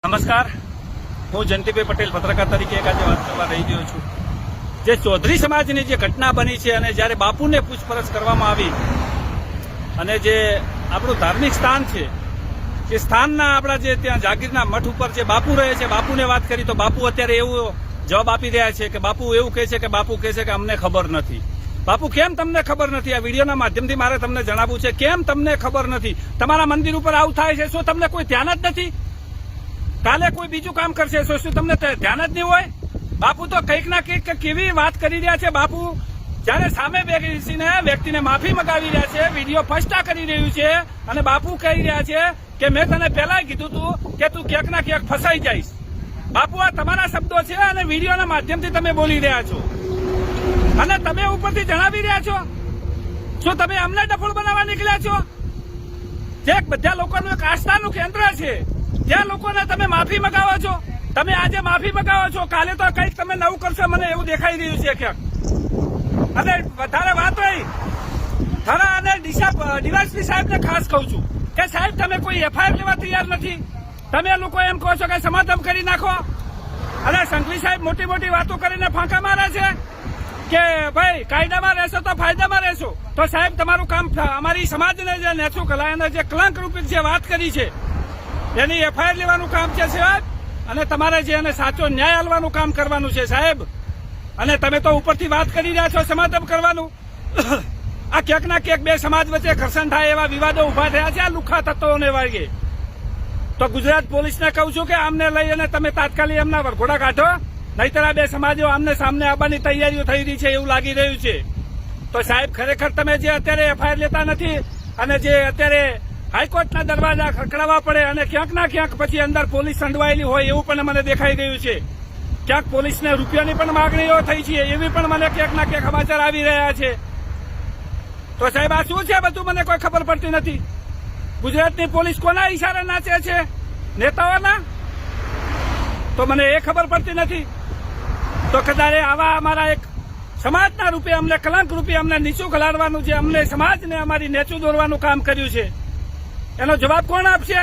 નમસ્કાર, હું જયંતિભાઈ પટેલ પત્રકાર તરીકે એક આજે વાત કરવા રહી ગયો છું. જે ચૌધરી સમાજની જે ઘટના બની છે અને જ્યારે બાપુને પૂછપરછ કરવામાં આવી અને જે આપણું ધાર્મિક સ્થાન છે એ સ્થાનના આપણા જે ત્યાં જાગીરના મઠ ઉપર જે બાપુ રહે છે, બાપુને વાત કરી તો બાપુ અત્યારે એવો જવાબ આપી રહ્યા છે કે બાપુ એવું કહે છે કે બાપુ કહે છે કે અમને ખબર નથી. બાપુ, કેમ તમને ખબર નથી? આ વિડીયોના માધ્યમથી મારે તમને જણાવવું છે, કેમ તમને ખબર નથી? તમારા મંદિર ઉપર આવું થાય છે, શું તમને કોઈ ધ્યાન જ નથી? કાલે કોઈ બીજું કામ કરશે, શું તમને ધ્યાન જ નહીં હોય? બાપુ તો કંઈક ના કંઈક કેવી વાત કરી રહ્યા છે. બાપુ જયારે સામે બેસીને વ્યક્તિને માફી મગાવી રહ્યા છે, વિડીયો ફસ્ટા કરી રહ્યું છે અને બાપુ કહી રહ્યા છે કે મેં તને પહેલા કીધું તું કે તું ક્યાંક ના ક્યાંક ફસાઈ જઈશ. બાપુ, આ તમારા શબ્દો છે અને વિડીયોના માધ્યમથી તમે બોલી રહ્યા છો અને તમે ઉપરથી જણાવી રહ્યા છો. શું તમે અમને ડફોળ બનાવવા નીકળ્યા છો? જે બધા લોકોનું એક આસ્થાનું કેન્દ્ર છે, જ્યાં લોકોને તમે માફી મગાવો છો. તમે આજે માફી મગાવો છો, કાલે તો કંઈક તમે નવું કરશો, મને એવું દેખાઈ રહ્યું છે ક્યાંક. અને વધારે વાત હોય થરા અને ડીવાયએસપી સાહેબને ખાસ કહું છું કે સાહેબ, તમે કોઈ એફઆઈઆર લેવા તૈયાર નથી. તમે લોકો એમ કહો છો કે સમાધાન કરી નાખો અને સંઘવી સાહેબ મોટી મોટી વાતો કરીને ફાંકા મારે છે કે ભાઈ કાયદામાં રહેશો તો ફાયદામાં રહેશો. તો સાહેબ, તમારું કામ અમારી સમાજને જે નેચું કલાયને જે કલંક રૂપી જે વાત કરી છે એની એફઆઈઆર લેવાનું કામ છે સાહેબ, અને તમારે જે એને સાચો ન્યાય આપવાનું કામ કરવાનું છે સાહેબ. અને તમે તો ઉપરથી વાત કરી રહ્યા છો સમાધાન કરવાનું. આ ક્યાંક ના ક્યાંક બે સમાજ વચ્ચે ઘર્ષણ થાય એવા વિવાદો ઉભા થયા છે આ લુખ્ખા તત્વોને વાગે. તો ગુજરાત પોલીસને કહું છું કે આમને લઈ અને તમે તાત્કાલિક એમના વરઘોડા કાઢો, નહીતર આ બે સમાજો આમને સામને આવવાની તૈયારીઓ થઈ રહી છે એવું લાગી રહ્યું છે. તો સાહેબ, ખરેખર તમે જે અત્યારે એફઆઈઆર લેતા નથી અને જે અત્યારે હાઈકોર્ટના દરવાજા ખખડાવવા પડે અને ક્યાંક ના ક્યાંક પછી અંદર પોલીસ સંડવાયેલી હોય એવું પણ મને દેખાઈ રહ્યું છે. ક્યાંક પોલીસને રૂપિયાની પણ માગણીઓ થઈ છે એવી પણ મને ક્યાંક ના ક્યાંક સમાચાર આવી રહ્યા છે. તો સાહેબ, આ શું છે બધું મને કોઈ ખબર પડતી નથી. ગુજરાતની પોલીસ કોના ઈશારે નાચે છે? નેતાઓના? તો મને એ ખબર પડતી નથી. તો કદાચ આવા અમારા એક સમાજના રૂપે અમને કલંક રૂપે અમને નીચું ખલાડવાનું જે અમને સમાજને અમારી નેચું દોરવાનું કામ કર્યું છે એનો જવાબ કોણ આપશે?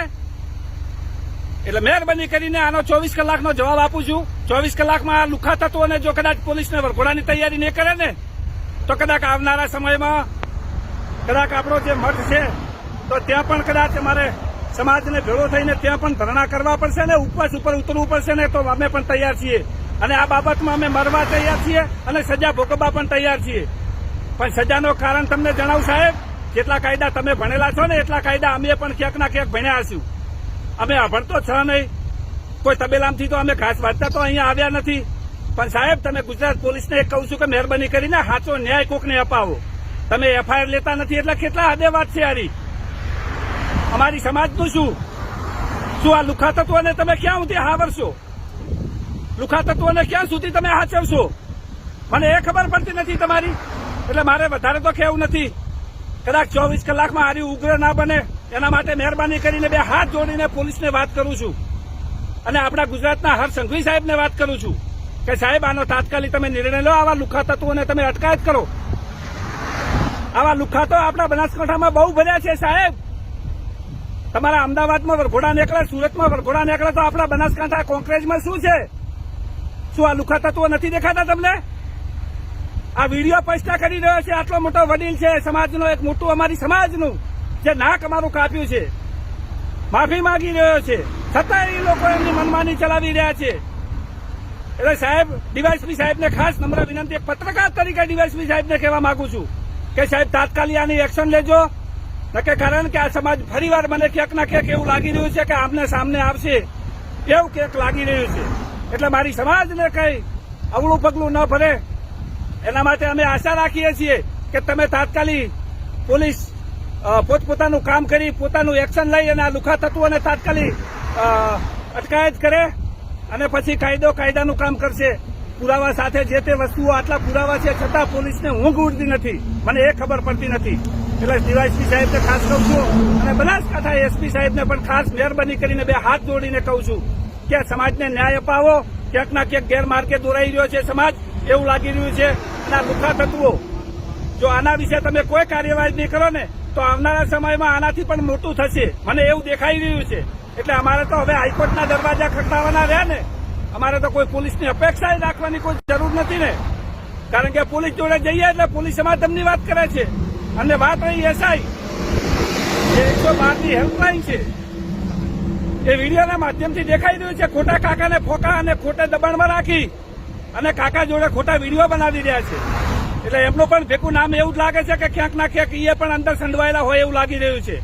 એટલે મહેરબાની કરીને આનો 24 કલાકનો જવાબ આપું છું. 24 કલાકમાં આ લુખ્ખા તત્વોને જો કદાચ પોલીસને વરઘોડાની તૈયારી નહીં કરે ને તો કદાચ આવનારા સમયમાં કદાચ આપણો જે મઠ છે તો ત્યાં પણ કદાચ અમારે સમાજને ભેળો થઈને ત્યાં પણ ધરણા કરવા પડશે ને ઉપવાસ ઉપર ઉતરવું પડશે ને તો અમે પણ તૈયાર છીએ. અને આ બાબતમાં અમે મરવા તૈયાર છીએ અને સજા ભોગવવા પણ તૈયાર છીએ. પણ સજાનો કારણ તમને જણાવું સાહેબ, જેટલા કાયદા તમે ભણેલા છો ને એટલા કાયદા અમે પણ ક્યાંક ના ક્યાંક ભણ્યા હશું. અમે અભણતો છ નહીં, કોઈ તબેલામથી તો અમે ઘાસ વાંચતા તો અહીંયા આવ્યા નથી. પણ સાહેબ, તમે ગુજરાત પોલીસને એક કહું છું કે મહેરબાની કરીને સાચો ન્યાય કોકને અપાવો. તમે એફઆઈઆર લેતા નથી એટલે કેટલા હદે વાત છે યારી. અમારી સમાજનું શું આ લુખ્ખા તત્વોને તમે ક્યાં સુધી હાવરશો? લુખ્ખા તત્વોને ક્યાં સુધી તમે હાચવશો? મને એ ખબર પડતી નથી તમારી. એટલે મારે વધારે તો કહેવું નથી. કદાચ 24 કલાકમાં હારી ઉગ્ર ના બને એના માટે મહેરબાની કરીને બે હાથ જોડીને પોલીસને વાત કરું છું અને આપણા ગુજરાતના હર સંઘવી સાહેબને વાત કરું છું કે સાહેબ, આનો તાત્કાલિક તમે નિર્ણય લો. આવા લુખ્ખા તત્વોને તમે અટકાયત કરો. આવા લુખ્ખા તો આપણા બનાસકાંઠામાં બહુ ભર્યા છે સાહેબ. તમારા અમદાવાદમાં વરઘોડા નીકળે, સુરતમાં વરઘોડા નીકળે, તો આપણા બનાસકાંઠા કોંકરેજમાં શું છે? શું આ લુખ્ખા તત્વો નથી દેખાતા તમને? આ વિડીયો પૈસા કરી રહ્યો છે આટલો મોટો વડીલ છે સમાજનો, એક મોટું અમારી સમાજનું જે નાક અમારું કાપ્યું છે, માફી માંગી રહ્યો છે, છતાં એ લોકો એમની મનમાની ચલાવી રહ્યા છે. એટલે સાહેબ, ડીવાયએસપી સાહેબને ખાસ નમ્ર વિનંતી, એક પત્રકાર તરીકે ડીવાયએસપી સાહેબને કહેવા માંગુ છું કે સાહેબ, તાત્કાલિક આની એક્શન લેજો. નકે કારણ કે આ સમાજ ફરીવાર મને ક્યાંક ના ક્યાંક એવું લાગી રહ્યું છે કે આમને સામને આવશે એવું ક્યાંક લાગી રહ્યું છે. એટલે મારી સમાજને કઈ અવળું પગલું ન ભરે એના માટે અમે આશા રાખીએ છીએ કે તમે તાત્કાલિક પોલીસ પોતપોતાનું કામ કરી પોતાનું એક્શન લઈ અને આ લુખ્ખા તત્વોને તાત્કાલિક અટકાયત કરે અને પછી કાયદાનું કામ કરશે. પુરાવા સાથે જે તે વસ્તુઓ આટલા પુરાવા છે છતાં પોલીસને ઊંઘ ઉડતી નથી, મને એ ખબર પડતી નથી. એટલે ડીવાયએસપી સાહેબને ખાસ કહું છું અને બનાસકાંઠા એસપી સાહેબને પણ ખાસ મહેરબાની કરીને બે હાથ જોડીને કહું છું કે સમાજને ન્યાય અપાવો. ક્યાંક ના ક્યાંક ગેરમાર્ગે દોરાઈ રહ્યો છે સમાજ એવું લાગી રહ્યું છે. અને આ લુખ્ખા તત્વો જો આના વિશે તમે કોઈ કાર્યવાહી નહીં કરો ને તો આવનારા સમયમાં આનાથી પણ મોટું થશે, મને એવું દેખાઈ રહ્યું છે. એટલે અમારે તો હવે હાઈકોર્ટના દરવાજા ખખડાવવાના રહ્યા ને. અમારે તો કોઈ પોલીસની અપેક્ષા રાખવાની કોઈ જરૂર નથી ને, કારણ કે પોલીસ જોડે જઈએ એટલે પોલીસ સમાધાનની વાત કરે છે. અને વાત રહી એસઆઈ, જે 112ની હેલ્પલાઇન છે, એ વિડીયોના માધ્યમથી દેખાઈ રહ્યું છે ખોટા કાકાને ફોકા અને ખોટા દબાણમાં રાખી અને કાકા જોડે ખોટા વિડીયો બનાવી રહ્યા છે. એટલે એમનું પણ ભેગું નામ એવું જ લાગે છે કે ક્યાંક ના ક્યાંક એ પણ અંદર સંડવાયેલા હોય એવું લાગી રહ્યું છે.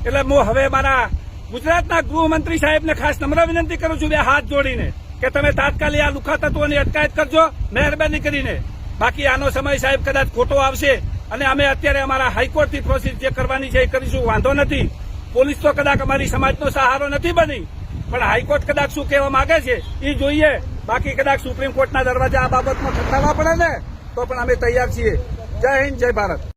એટલે હું હવે મારા ગુજરાતના ગૃહમંત્રી સાહેબને ખાસ નમ્ર વિનંતી કરું છું, બે હાથ જોડીને, કે તમે તાત્કાલિક આ લુખા તત્વોની અટકાયત કરજો મહેરબાની કરીને. બાકી આનો સમય સાહેબ કદાચ ખોટો આવશે અને અમે અત્યારે અમારા હાઈકોર્ટથી પ્રોસેસ જે કરવાની છે એ કરીશું, વાંધો નથી. પોલીસ તો કદાચ અમારી સમાજનો સહારો નથી બની, પણ હાઈકોર્ટ કદાચ શું કહેવા માંગે છે એ જોઈએ. બાકી કદાચ સુપ્રીમ કોર્ટના દરવાજા આ બાબતમાં ખખડાવવા પડે ને તો પણ અમે તૈયાર છીએ. જય હિન્દ, જય ભારત.